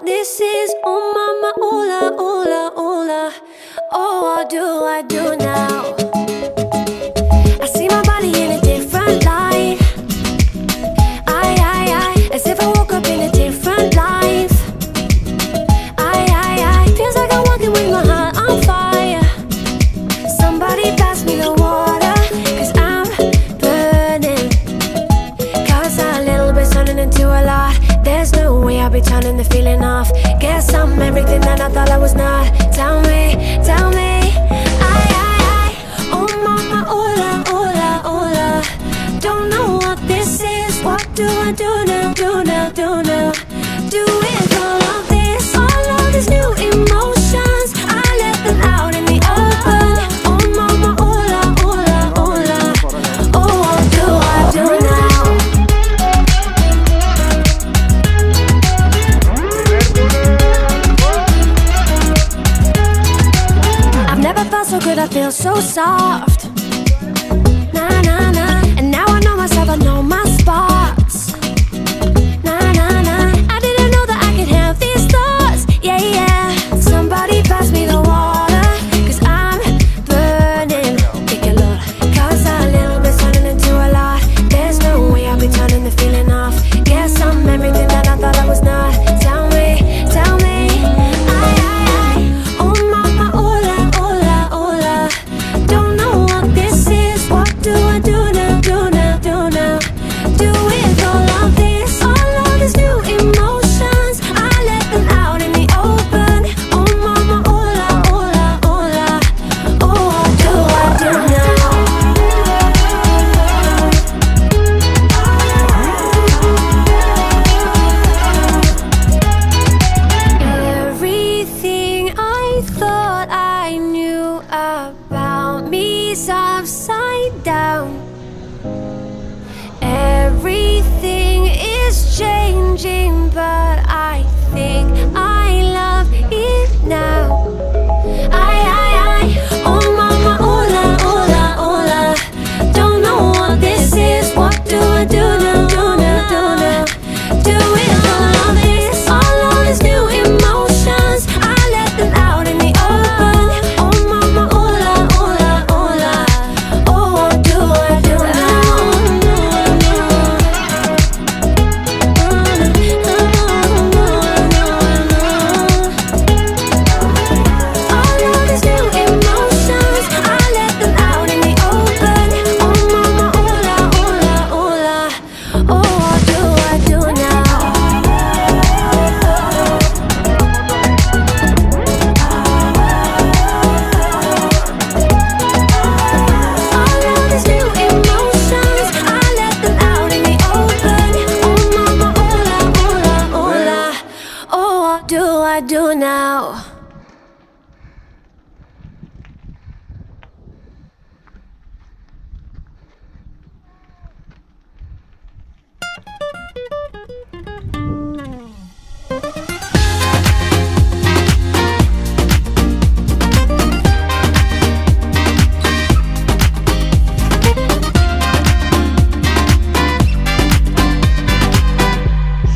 this is. Oh mama, oola, oola, oola. Oh, what do now? I see my body in a different light. I, as if I woke up in a different life. I, feels like I'm walking with my heart on fire. Somebody pass me the water, cause I'm burning. Cause a little bit's turning into a lot. There's no way I'll be turning the feeling off. Guess I'm everything that I thought I was not. Tell me, tell me. Oh mama, oola, oola, oola. Don't know what this is. What do I do now, do now, do now? Do with all of this, all of these new emotions. I let them out in the open. Oh mama, oola, oola, oola. Oh, what do I do now? I've never felt so good, I feel so soft. Nah, nah, nah. And now I know myself, I know my spots. Nah, nah, nah. I didn't know that I could have these thoughts. Yeah, yeah. Somebody pass me the water, cause I'm burning. Take a look, cause a little bit's turning into a lot. There's no way I'll be turning the feeling off. Guess I'm everything that I thought I was not. Tell me, tell me. Oh mama, oola, oola, oola. Don't know what this is. What do I do now, do now, do now? Do with all of this, all of these new emotions. I let them out in the open. Oh mama, oola, oola, oola. Oh, what do I do now? Everything I thought I knew about me's upside down. Everything is changing, but I think I love it now. Oh mama, oola, oola, oola. Don't know what this is. What do I do now, do now, do now? Do with all of this, all of these new emotions. I let them out in the open. Oh mama, oola, oola, oola. Oh, what do I do now? All of these new emotions, I let them out in the open. Oh mama, oola, oola, oola. Oh, what do I do now? All of these new emotions, I let them out in the open. Oh mama, oola, oola, oola. Oh, what do I do now?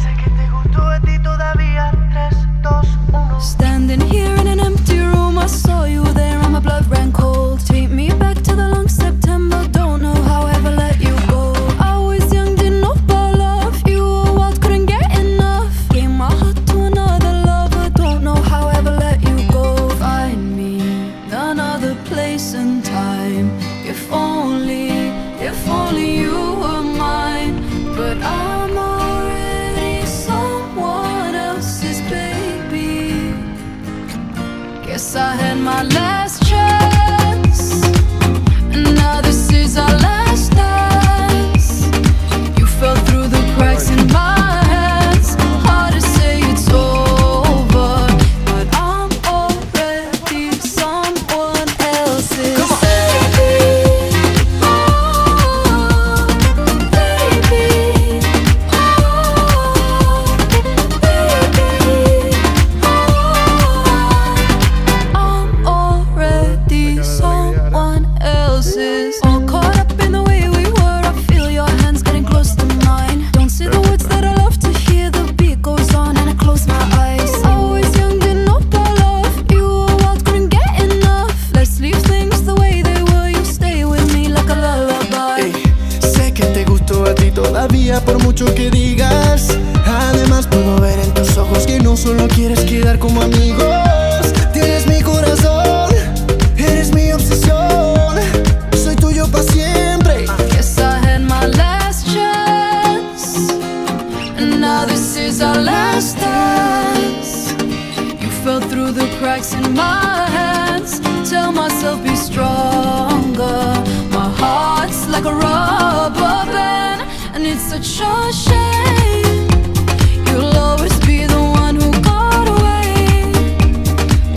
Sé que te gustó a ti todavía. 3, 2, 1. Standing here in an empty room, I saw you there and my blood ran cold. Take me back to the long September, don't know how I ever let you go. I was young, didn't know about love. You were wild, couldn't get enough. Gave my heart to another lover, don't know how I ever let you go. Find me another place and time. If only you were mine. But I'm already someone else's baby. Guess I had my last chance, and now this is our last dance. You fell through the cracks in my hands. Hard to say it's over, but I'm already someone else's baby. Oh, baby. Oh, baby. Oh, I'm already mucho que digas. Además puedo ver en tus ojos que no solo quieres quedar como amigos. Tienes mi corazón, eres mi obsesión. Soy tuyo para siempre. Guess I had my last chance, and now this is our last dance. You fell through the cracks in my hands. Tell myself be stronger. My heart's like a rubber band, and it's such a shame. You'll always be the one who got away.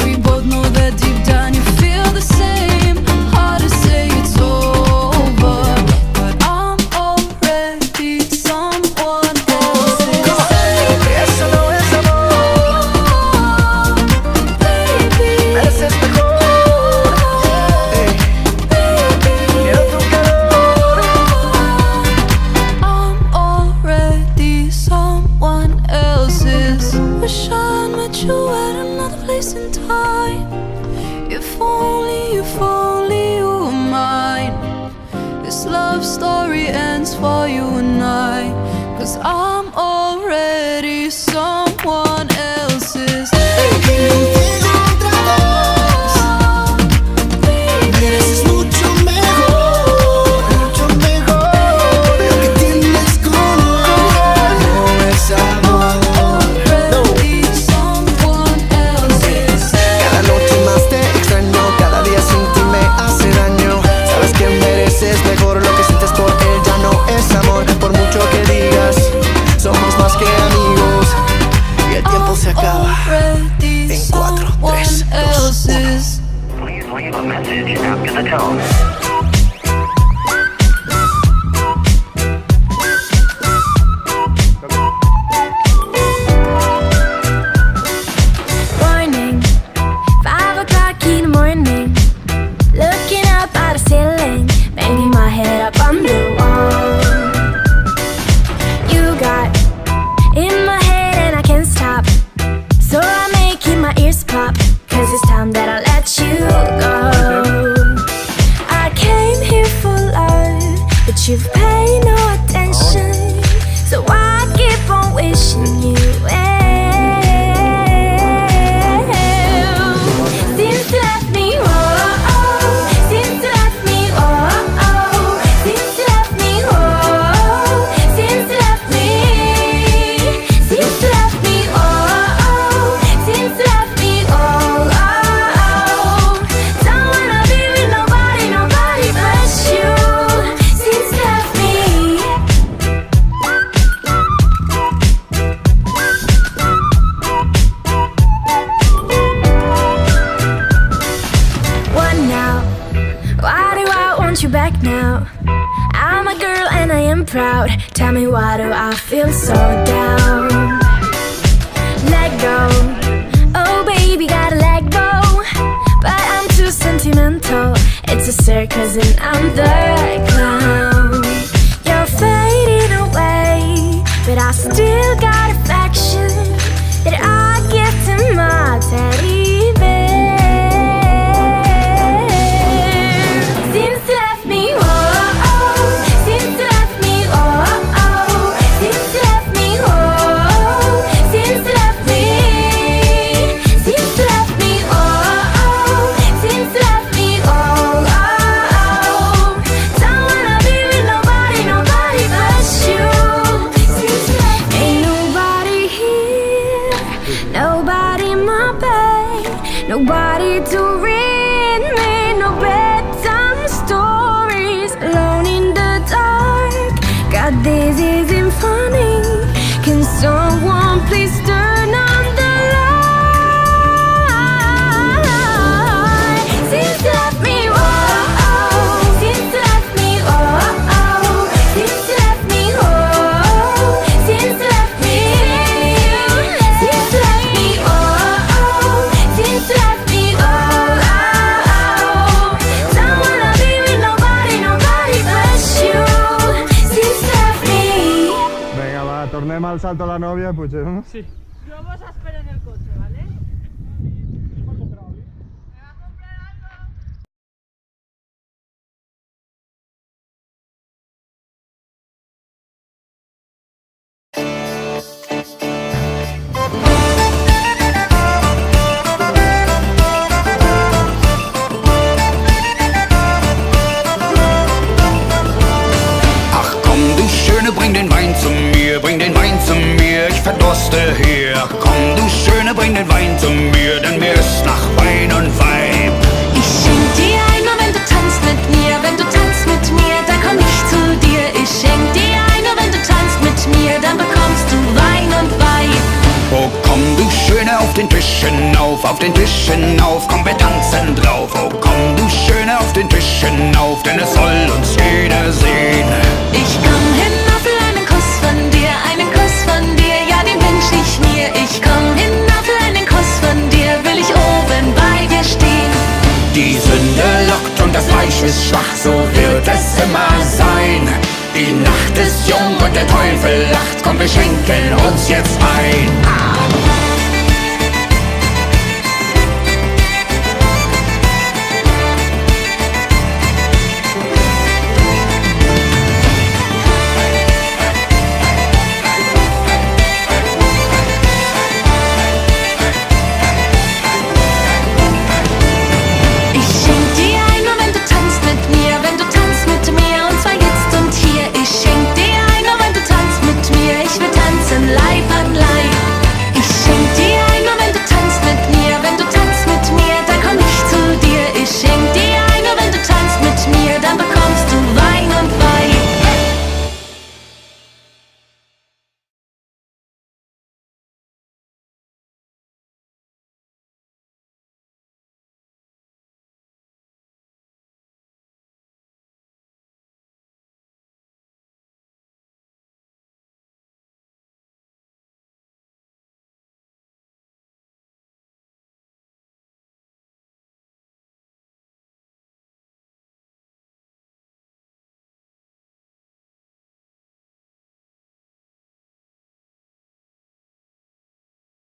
We both know that deep down you feel the same. Hard to say it's over, but I'm already someone else's. Eso no es amor, Baby, mereces mejor. Quiero tu calor. I'm already someone else's. Wish I met you at another place in time. If only you were mine. This love story ends for you and I, 'cause I'm already someone else's. Contigo otra vez. Mereces mucho mejor, mucho mejor. Lo que tienes conmigo no es amor. Already someone else's. Cada noche más te extraño, cada día sin ti me hace daño. Sabes que mereces mejor, lo que sientes por él ya no es amor. Por mucho que digas, somos más que amigos. Y el tiempo se acaba. Already En 4, 3, someone 2, 1. else's. Please leave a message after the tone. Morning, 5 o'clock in the morning. Looking up at the ceiling, banging my head up on the wall. You got in my head and I can't stop, so I'm making my ears pop, 'cause it's time that I let you go. I came here for love, but you've paid no attention, so I keep on wishing you well. Since you left me, oh, oh, since you left me, oh, oh, since you left me, oh, since you left me, since you left me, oh, oh, since you left me, oh, oh, don't wanna be with nobody, nobody but you. Since you left me. What now? Why do I want you back now? I'm a girl and I am proud. Tell me, why do I feel so down? Let go. Oh baby, gotta let go. But I'm too sentimental. It's a circus and I'm the clown. You're fading away, but I still got affection that I give to my teddy bear. Since you left me, oh, oh, since you left me, oh, oh, since you left me, oh, since you left me, since you left me, oh, oh, since you left me, oh, oh, don't wanna be with nobody, nobody but you. Since you left me. Ain't nobody here, nobody in my bed, nobody to read me no bedtime stories. Alone in the dark, God, this isn't funny. Can someone please turn on the light? Since you left me, oh, oh, since you left me, oh, oh, since you left me, oh, since you left me, since you left me, oh, oh, since you left me, oh, oh, don't wanna be with nobody, nobody but you. Since you left me. Venga, va, tornem al salto a la novia, Puigdemont. Jo vos espero en el cotxe, ¿vale? Mädel hier. Komm, du Schöne, bring den Wein zu mir, denn mir ist nach Wein und Weib. Ich schenk dir ein, nur wenn du tanzt mit mir. Wenn du tanzt mit mir, dann komm ich zu dir. Ich schenk dir ein, nur wenn du tanzt mit mir, dann bekommst du Wein und Weib. Oh komm, du Schöne, auf den Tisch hinauf, auf den Tisch hinauf, komm, wir tanzen drauf. Oh komm, du Schöne, auf den Tisch hinauf, denn es soll uns jeder sehen. Ich komm hinauf, will einen Kuss von dir, ja, den wünsch ich mir. Ich komm hinauf, will einen Kuss von dir, will ich oben bei dir stehen. Die Sünde lockt und das Fleisch ist schwach, so wird es immer sein. Die Nacht ist jung und der Teufel lacht, komm, wir schenken uns jetzt ein.